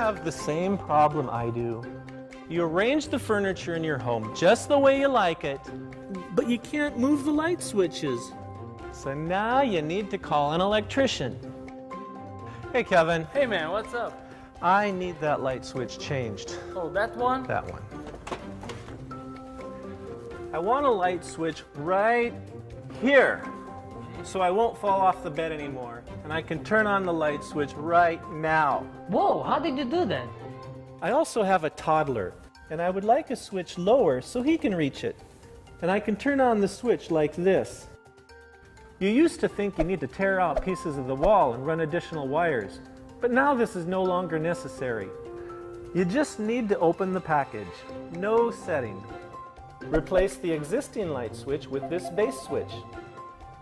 have the same problem I do. You arrange the furniture in your home just the way you like it, but you can't move the light switches. So now you need to call an electrician. Hey, Kevin. Hey, man, what's up? I need that light switch changed. Oh, that one? That one. I want a light switch right here, so I won't fall off the bed anymore. And I can turn on the light switch right now. Whoa, how did you do that? I also have a toddler, and I would like a switch lower so he can reach it. And I can turn on the switch like this. You used to think you need to tear out pieces of the wall and run additional wires, but now this is no longer necessary. You just need to open the package. No setting. Replace the existing light switch with this base switch.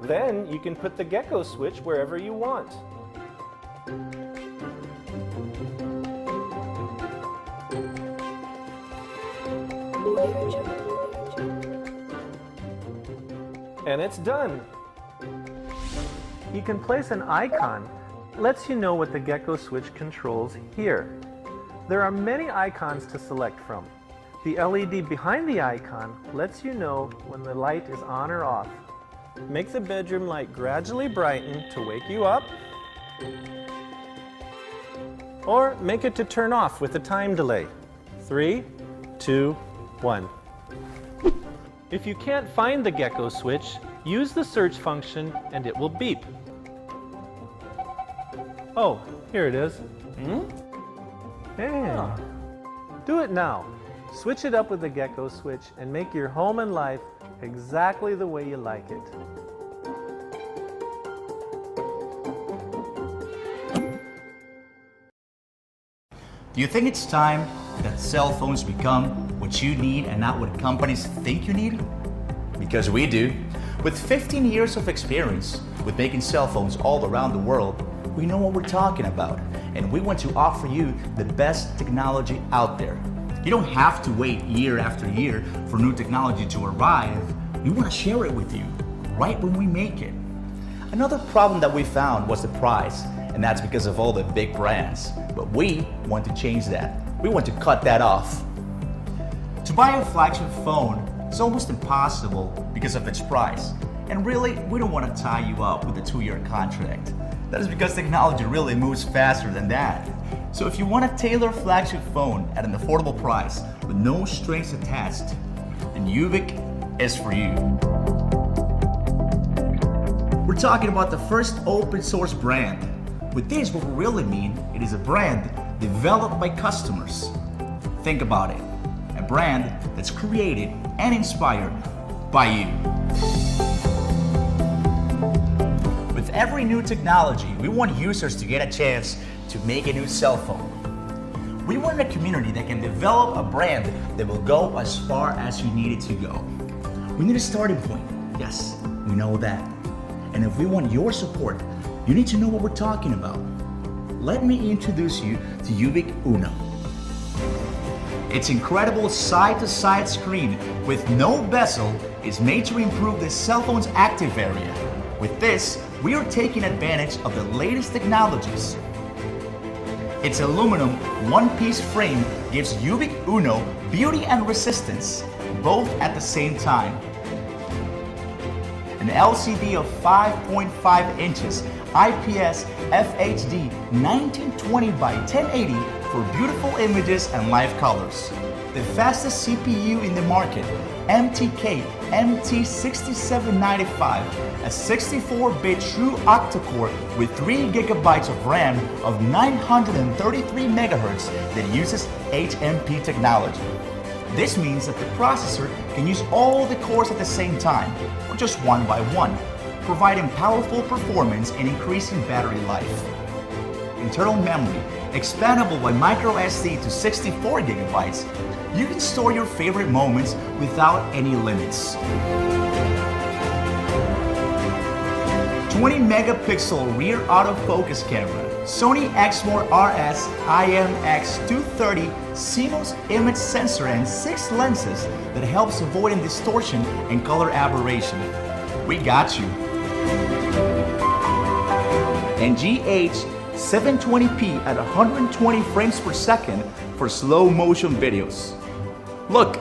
Then you can put the gecko switch wherever you want. And it's done. You can place an icon, lets you know what the gecko switch controls here. There are many icons to select from. The LED behind the icon lets you know when the light is on or off. Make the bedroom light gradually brighten to wake you up, or make it to turn off with a time delay. 3, 2, 1. If you can't find the gecko switch, use the search function and it will beep. Oh, here it is. Hey. Do it now. Switch it up with the gecko switch and make your home and life exactly the way you like it. Do you think it's time that cell phones become what you need and not what companies think you need? Because we do. With 15 years of experience with making cell phones all around the world, we know what we're talking about, and we want to offer you the best technology out there. You don't have to wait year after year for new technology to arrive. We want to share it with you right when we make it. Another problem that we found was the price, and that's because of all the big brands. But we want to change that. We want to cut that off. To buy a flagship phone is almost impossible because of its price. And really, we don't want to tie you up with a 2-year contract. That is because technology really moves faster than that. So if you want a tailored flagship phone at an affordable price with no strings attached, then Ubic is for you. We're talking about the first open source brand. With this, what we really mean, it is a brand developed by customers. Think about it, a brand that's created and inspired by you. With every new technology, we want users to get a chance to make a new cell phone. We want a community that can develop a brand that will go as far as you need it to go. We need a starting point. Yes, we know that. And if we want your support, you need to know what we're talking about. Let me introduce you to Ubic Uno. Its incredible side-to-side screen with no bezel is made to improve the cell phone's active area. With this, we are taking advantage of the latest technologies. Its aluminum one-piece frame gives Ubic Uno beauty and resistance, both at the same time. An LCD of 5.5 inches, IPS FHD 1920 by 1080 for beautiful images and live colors. The fastest CPU in the market, MTK MT6795, a 64-bit true octa-core with 3 GB of RAM of 933 MHz that uses HMP technology. This means that the processor can use all the cores at the same time, or just one by one, providing powerful performance and increasing battery life. Internal memory, expandable by microSD to 64 GB, you can store your favorite moments without any limits. 20 megapixel rear autofocus camera, Sony Exmor RS IMX230 CMOS image sensor and 6 lenses that helps avoiding distortion and color aberration. We got you. And GH 720p at 120 frames per second for slow motion videos. Look!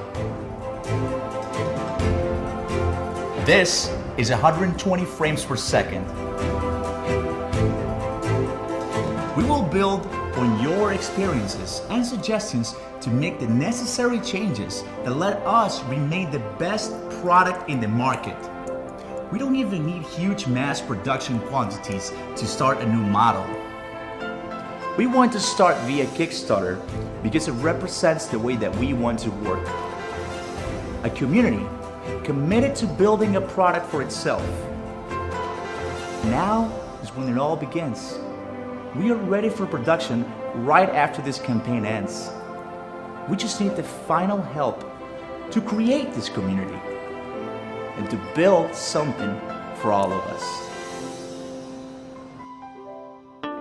This is 120 frames per second. We will build on your experiences and suggestions to make the necessary changes that let us remain the best product in the market. We don't even need huge mass production quantities to start a new model. We want to start via Kickstarter because it represents the way that we want to work. A community committed to building a product for itself. Now is when it all begins. We are ready for production right after this campaign ends. We just need the final help to create this community and to build something for all of us.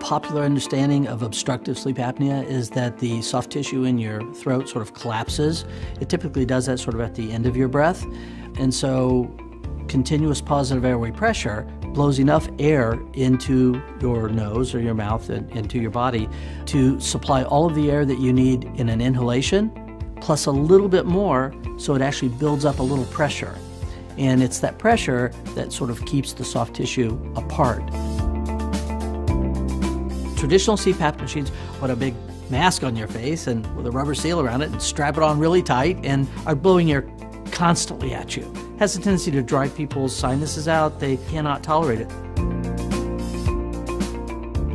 Popular understanding of obstructive sleep apnea is that the soft tissue in your throat sort of collapses. It typically does that sort of at the end of your breath. And so continuous positive airway pressure blows enough air into your nose or your mouth and into your body to supply all of the air that you need in an inhalation, plus a little bit more, so it actually builds up a little pressure. And it's that pressure that sort of keeps the soft tissue apart. Traditional CPAP machines put a big mask on your face and with a rubber seal around it and strap it on really tight and are blowing air constantly at you. It has a tendency to dry people's sinuses out. They cannot tolerate it.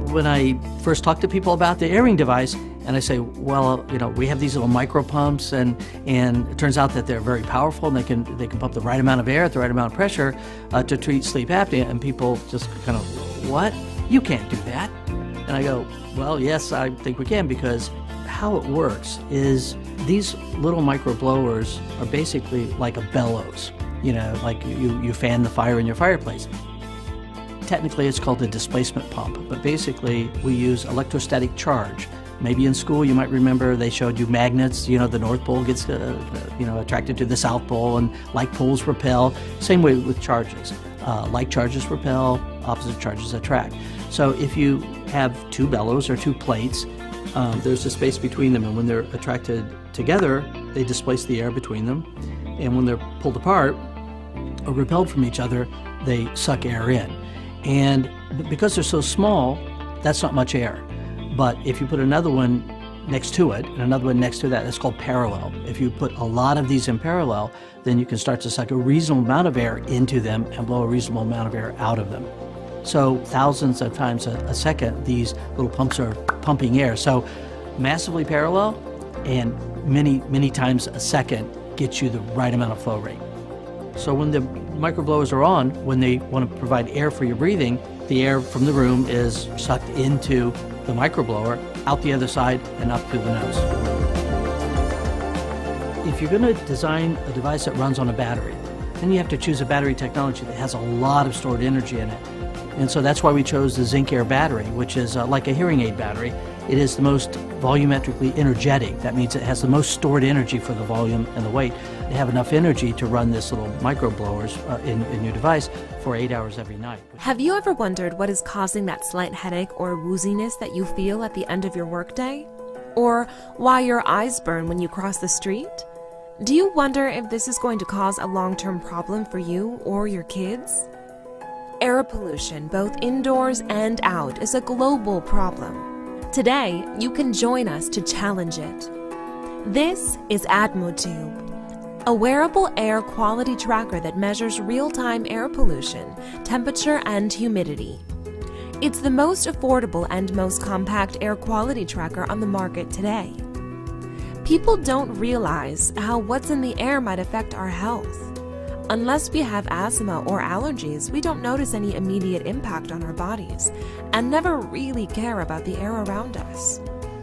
When I first talk to people about the airing device, and I say, well, you know, we have these little micro pumps, and it turns out that they're very powerful, and they can pump the right amount of air at the right amount of pressure to treat sleep apnea, and people just kind of, what? You can't do that. And I go, well, yes, I think we can, because how it works is these little micro blowers are basically like a bellows, you know, like you fan the fire in your fireplace. Technically, it's called a displacement pump, but basically we use electrostatic charge. Maybe in school you might remember they showed you magnets, you know, the North Pole gets attracted to the South Pole, and like poles repel. Same way with charges. Like charges repel, opposite charges attract. So if you have two bellows or two plates, there's a space between them, and when they're attracted together, they displace the air between them, and when they're pulled apart or repelled from each other, they suck air in. And because they're so small, that's not much air. But if you put another one next to it and another one next to that, that's called parallel. If you put a lot of these in parallel, then you can start to suck a reasonable amount of air into them and blow a reasonable amount of air out of them. So thousands of times a second, these little pumps are pumping air. So massively parallel and many, many times a second gets you the right amount of flow rate. So when the microblowers are on, when they want to provide air for your breathing, the air from the room is sucked into the microblower, out the other side, and up through the nose. If you're going to design a device that runs on a battery, then you have to choose a battery technology that has a lot of stored energy in it. And so that's why we chose the Zinc Air battery, which is like a hearing aid battery. It is the most volumetrically energetic. That means it has the most stored energy for the volume and the weight. They have enough energy to run this little microblowers in your device for 8 hours every night. Have you ever wondered what is causing that slight headache or wooziness that you feel at the end of your workday? Or why your eyes burn when you cross the street? Do you wonder if this is going to cause a long-term problem for you or your kids? Air pollution, both indoors and out, is a global problem. Today, you can join us to challenge it. This is Atmo Tube, a wearable air quality tracker that measures real-time air pollution, temperature, and humidity. It's the most affordable and most compact air quality tracker on the market today. People don't realize how what's in the air might affect our health. Unless we have asthma or allergies, we don't notice any immediate impact on our bodies and never really care about the air around us.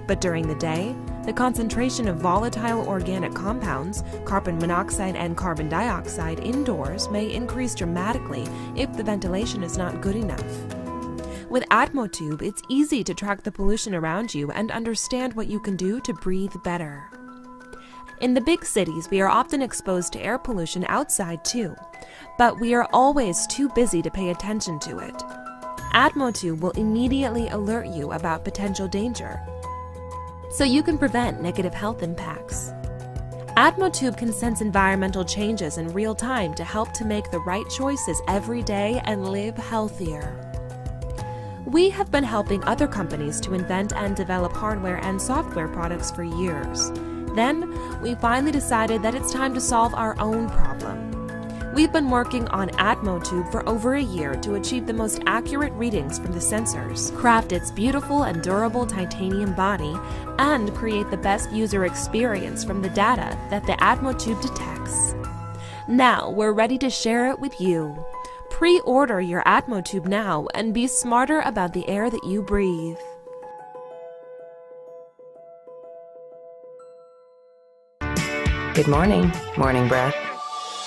But during the day, the concentration of volatile organic compounds, carbon monoxide and carbon dioxide indoors may increase dramatically if the ventilation is not good enough. With Atmo Tube, it's easy to track the pollution around you and understand what you can do to breathe better. In the big cities, we are often exposed to air pollution outside too, but we are always too busy to pay attention to it. Atmo Tube will immediately alert you about potential danger, so you can prevent negative health impacts. Atmo Tube can sense environmental changes in real time to help to make the right choices every day and live healthier. We have been helping other companies to invent and develop hardware and software products for years. Then, we finally decided that it's time to solve our own problem. We've been working on Atmo Tube for over a year to achieve the most accurate readings from the sensors, craft its beautiful and durable titanium body, and create the best user experience from the data that the Atmo Tube detects. Now, we're ready to share it with you. Pre-order your Atmo Tube now and be smarter about the air that you breathe. Good morning, morning breath.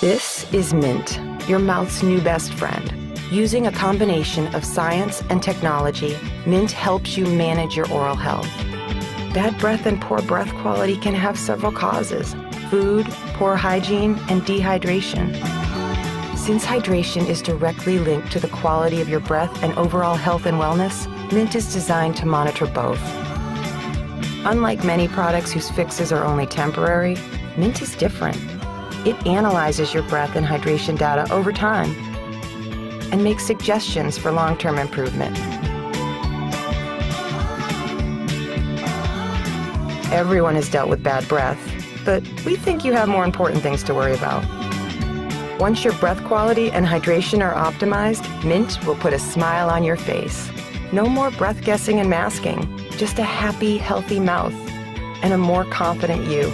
This is Mint, your mouth's new best friend. Using a combination of science and technology, Mint helps you manage your oral health. Bad breath and poor breath quality can have several causes: food, poor hygiene, and dehydration. Since hydration is directly linked to the quality of your breath and overall health and wellness, Mint is designed to monitor both. Unlike many products whose fixes are only temporary, Mint is different. It analyzes your breath and hydration data over time and makes suggestions for long-term improvement. Everyone has dealt with bad breath, but we think you have more important things to worry about. Once your breath quality and hydration are optimized, Mint will put a smile on your face. No more breath guessing and masking, just a happy, healthy mouth and a more confident you.